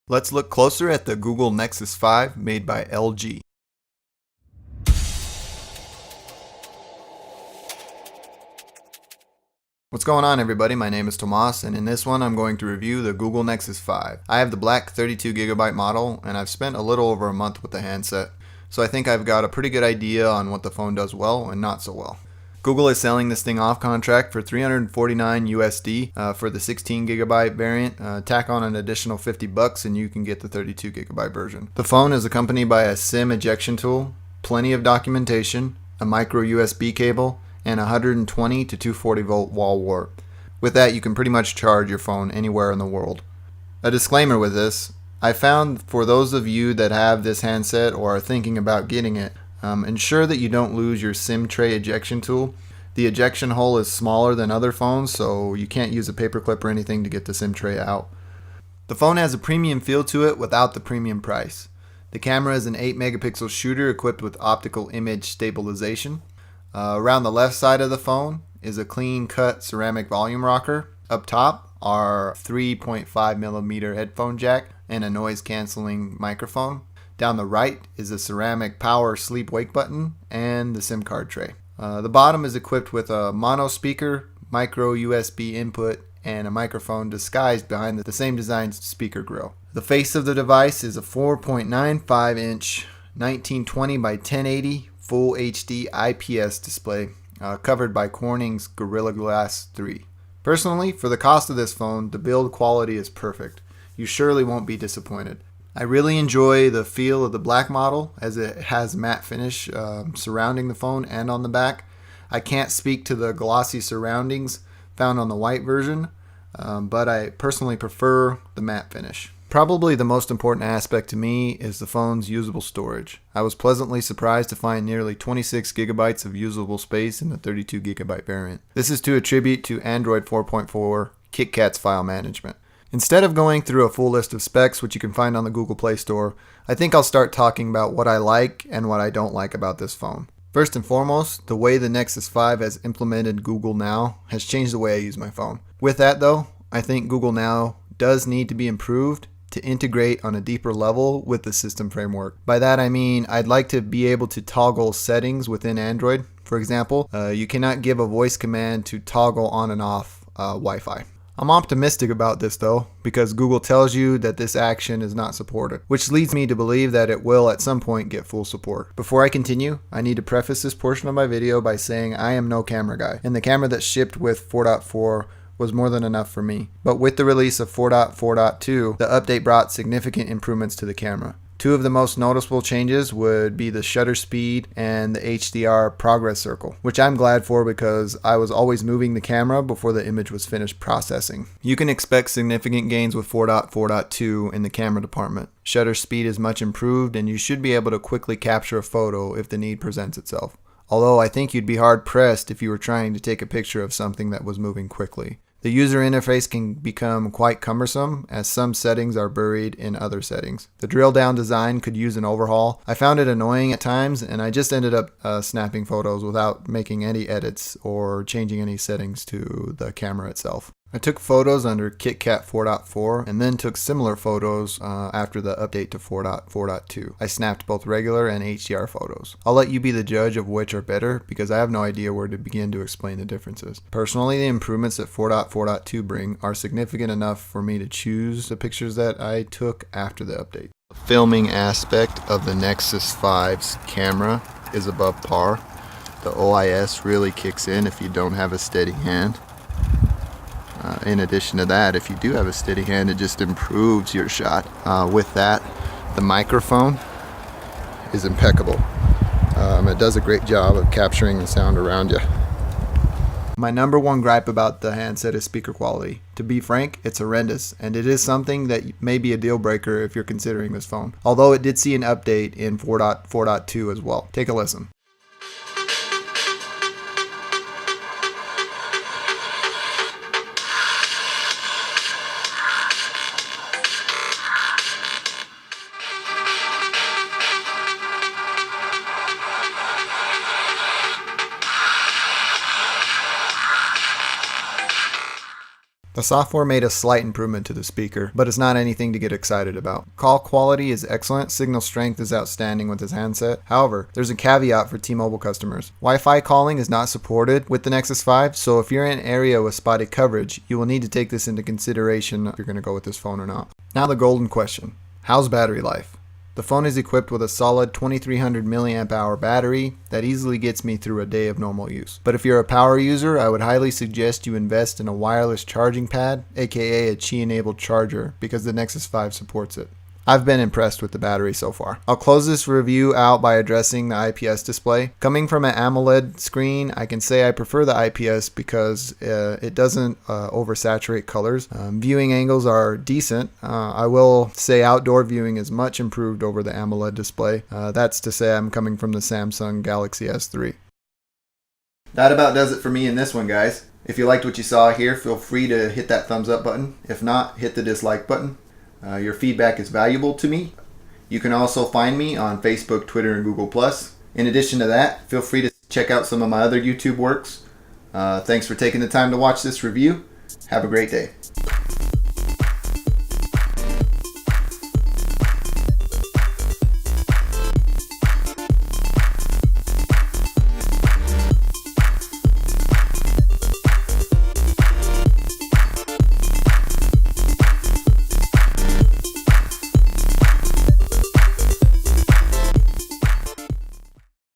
Let's look closer at the Google Nexus 5 made by LG. What's going on, everybody? My name is Tomas, and in this one I'm going to review the Google Nexus 5. I have the black 32GB model, and I've spent a little over a month with the handset, so I think I've got a pretty good idea on what the phone does well and not so well. Google is selling this thing off contract for $349 USD for the 16GB variant. Tack on an additional $50 and you can get the 32GB version. The phone is accompanied by a SIM ejection tool, plenty of documentation, a micro USB cable, and 120 to 240 volt wall wart. With that, you can pretty much charge your phone anywhere in the world. A disclaimer with this: I found for those of you that have this handset or are thinking about getting it, ensure that you don't lose your SIM tray ejection tool. The ejection hole is smaller than other phones, so you can't use a paperclip or anything to get the SIM tray out. The phone has a premium feel to it without the premium price. The camera is an 8 megapixel shooter equipped with optical image stabilization. Around the left side of the phone is a clean cut ceramic volume rocker. Up top are 3.5mm headphone jack and a noise cancelling microphone. Down the right is a ceramic power sleep wake button and the SIM card tray. The bottom is equipped with a mono speaker, micro USB input, and a microphone disguised behind the same design speaker grill. The face of the device is a 4.95 inch 1920 by 1080 full HD IPS display covered by Corning's Gorilla Glass 3. Personally, for the cost of this phone, the build quality is perfect. You surely won't be disappointed. I really enjoy the feel of the black model as it has matte finish surrounding the phone and on the back. I can't speak to the glossy surroundings found on the white version, but I personally prefer the matte finish. Probably the most important aspect to me is the phone's usable storage. I was pleasantly surprised to find nearly 26 gigabytes of usable space in the 32GB variant. This is to attribute to Android 4.4 KitKat's file management. Instead of going through a full list of specs, which you can find on the Google Play Store, I think I'll start talking about what I like and what I don't like about this phone. First and foremost, the way the Nexus 5 has implemented Google Now has changed the way I use my phone. With that though, I think Google Now does need to be improved to integrate on a deeper level with the system framework. By that I mean I'd like to be able to toggle settings within Android. For example, you cannot give a voice command to toggle on and off Wi-Fi. I'm optimistic about this though, because Google tells you that this action is not supported, which leads me to believe that it will at some point get full support. Before I continue, I need to preface this portion of my video by saying I am no camera guy, and the camera that shipped with 4.4 was more than enough for me. But with the release of 4.4.2, the update brought significant improvements to the camera. Two of the most noticeable changes would be the shutter speed and the HDR progress circle, which I'm glad for because I was always moving the camera before the image was finished processing. You can expect significant gains with 4.4.2 in the camera department. Shutter speed is much improved and you should be able to quickly capture a photo if the need presents itself. Although I think you'd be hard pressed if you were trying to take a picture of something that was moving quickly. The user interface can become quite cumbersome as some settings are buried in other settings. The drill down design could use an overhaul. I found it annoying at times and I just ended up snapping photos without making any edits or changing any settings to the camera itself. I took photos under KitKat 4.4 and then took similar photos after the update to 4.4.2. I snapped both regular and HDR photos. I'll let you be the judge of which are better because I have no idea where to begin to explain the differences. Personally, the improvements that 4.4.2 bring are significant enough for me to choose the pictures that I took after the update. The filming aspect of the Nexus 5's camera is above par. The OIS really kicks in if you don't have a steady hand. In addition to that, if you do have a steady hand, it just improves your shot. With that, the microphone is impeccable. It does a great job of capturing the sound around you. My number one gripe about the handset is speaker quality. To be frank, it's horrendous, and it is something that may be a deal breaker if you're considering this phone. Although it did see an update in 4.4.2 as well. Take a listen. The software made a slight improvement to the speaker, but it's not anything to get excited about. Call quality is excellent, signal strength is outstanding with this handset. However, there's a caveat for T-Mobile customers. Wi-Fi calling is not supported with the Nexus 5, so if you're in an area with spotty coverage, you will need to take this into consideration if you're going to go with this phone or not. Now the golden question. How's battery life? The phone is equipped with a solid 2300 milliamp hour battery that easily gets me through a day of normal use. But if you're a power user, I would highly suggest you invest in a wireless charging pad, aka a Qi-enabled charger, because the Nexus 5 supports it. I've been impressed with the battery so far. I'll close this review out by addressing the IPS display. Coming from an AMOLED screen, I can say I prefer the IPS because it doesn't oversaturate colors. Viewing angles are decent. I will say outdoor viewing is much improved over the AMOLED display. That's to say I'm coming from the Samsung Galaxy S3. That about does it for me in this one, guys. If you liked what you saw here, feel free to hit that thumbs up button. If not, hit the dislike button. Your feedback is valuable to me. You can also find me on Facebook, Twitter, and Google+. In addition to that, feel free to check out some of my other YouTube works. Thanks for taking the time to watch this review. Have a great day.